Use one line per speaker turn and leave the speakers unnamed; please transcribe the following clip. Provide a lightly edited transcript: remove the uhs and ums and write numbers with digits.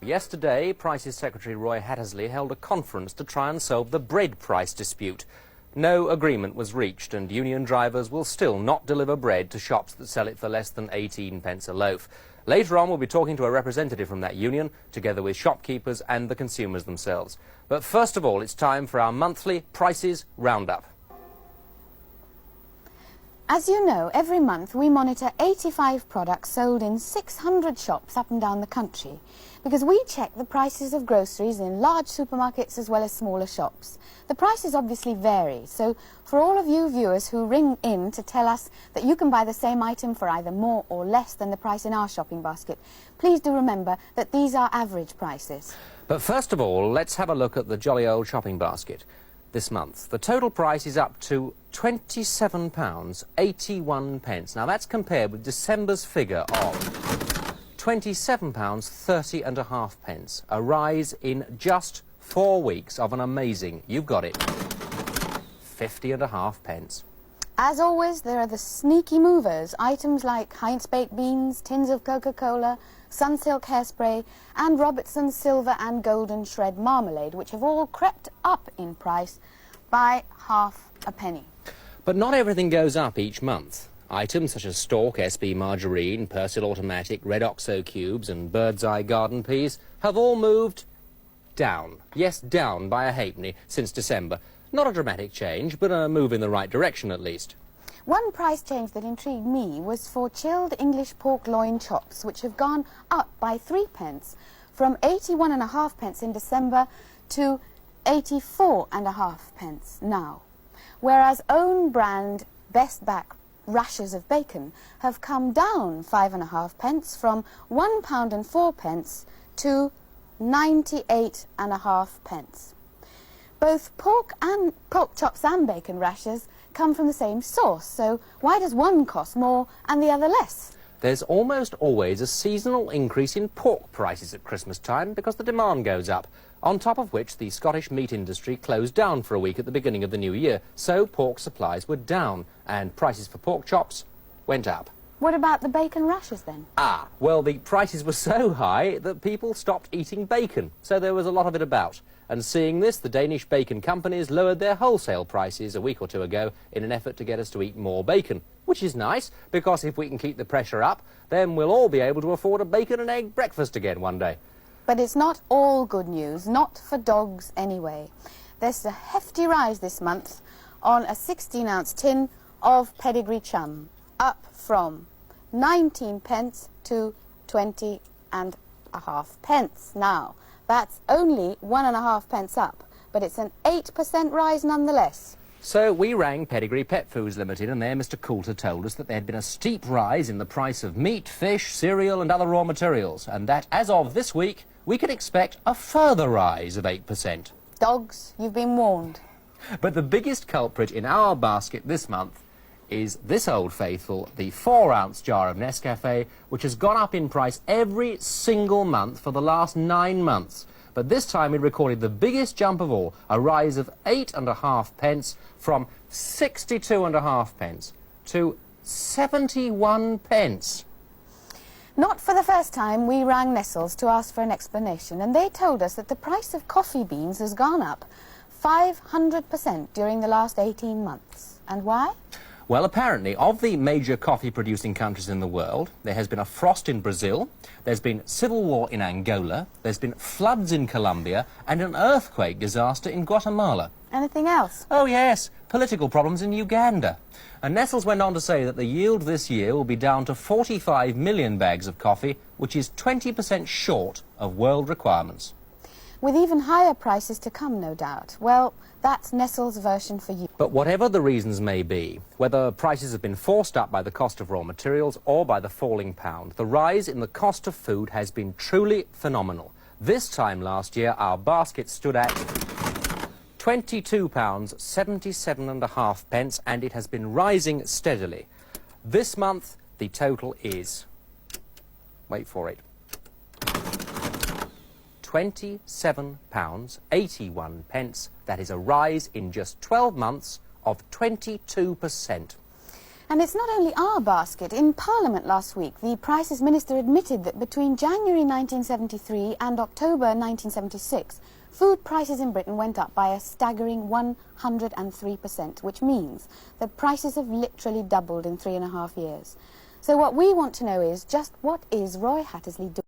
Yesterday, Price's Secretary Roy Hattersley held a conference to try and solve the bread price dispute. No agreement was reached, and union drivers will still not deliver bread to shops that sell it for less than 18 pence a loaf. Later on, we'll be talking to a representative from that union, together with shopkeepers and the consumers themselves. But first of all, it's time for our monthly Prices Roundup.
As you know, every month we monitor 85 products sold in 600 shops up and down the country, because we check the prices of groceries in large supermarkets as well as smaller shops. The prices obviously vary, so for all of you viewers who ring in to tell us that you can buy the same item for either more or less than the price in our shopping basket, please do remember that these are average prices.
But first of all, let's have a look at the jolly old shopping basket. This month, the total price is up to £27.81. Now that's compared with December's figure of £27.30½, a rise in just 4 weeks of an amazing, you've got it, 50½.
As always, there are the sneaky movers, items like Heinz baked beans, tins of Coca-Cola, Sunsilk hairspray and Robertson's silver and golden shred marmalade, which have all crept up in price by half a penny.
But not everything goes up each month. Items such as Stork SB margarine, Persil automatic, Red Oxo cubes and Bird's Eye garden peas have all moved down. Yes, down by a halfpenny since December. Not a dramatic change, but a move in the right direction at least.
One price change that intrigued me was for chilled English pork loin chops, which have gone up by 3 pence, from 81½p in December to 84½p now. Whereas own brand Best Back rashers of bacon have come down 5½p from £1.04 to 98½p. Both pork chops and bacon rashers come from the same source, so why does one cost more and the other less?
There's almost always a seasonal increase in pork prices at Christmas time because the demand goes up, on top of which the Scottish meat industry closed down for a week at the beginning of the new year, so pork supplies were down and prices for pork chops went up.
What about the bacon rashers then?
Well, the prices were so high that people stopped eating bacon, so there was a lot of it about. And seeing this, the Danish bacon companies lowered their wholesale prices a week or two ago in an effort to get us to eat more bacon, which is nice, because if we can keep the pressure up, then we'll all be able to afford a bacon and egg breakfast again one day.
But it's not all good news, not for dogs anyway. There's a hefty rise this month on a 16-ounce tin of pedigree chum, up from 19p to 20½p now. That's only 1½p up, but it's an 8% rise nonetheless.
So we rang Pedigree Pet Foods Limited, and there Mr. Coulter told us that there had been a steep rise in the price of meat, fish, cereal and other raw materials, and that as of this week we could expect a further rise of 8%.
Dogs, you've been warned.
But the biggest culprit in our basket this month is this old faithful, the 4-ounce jar of Nescafe, which has gone up in price every single month for the last 9 months. But this time we recorded the biggest jump of all, a rise of 8½p from 62½p to 71p.
Not for the first time, we rang Nestles to ask for an explanation, and they told us that the price of coffee beans has gone up 500% during the last 18 months. And why?
Well, apparently, of the major coffee-producing countries in the world, there has been a frost in Brazil, there's been civil war in Angola, there's been floods in Colombia, and an earthquake disaster in Guatemala.
Anything else?
Oh, yes, political problems in Uganda. And Nestles went on to say that the yield this year will be down to 45 million bags of coffee, which is 20% short of world requirements.
With even higher prices to come, no doubt. Well, that's Nestle's version for you.
But whatever the reasons may be, whether prices have been forced up by the cost of raw materials or by the falling pound, the rise in the cost of food has been truly phenomenal. This time last year, our basket stood at £22.77½, and it has been rising steadily. This month, the total is, wait for it, £27.81. That is a rise in just 12 months of 22%.
And it's not only our basket. In Parliament last week, the Prices Minister admitted that between January 1973 and October 1976, food prices in Britain went up by a staggering 103%, which means that prices have literally doubled in 3.5 years. So what we want to know is just what is Roy Hattersley doing?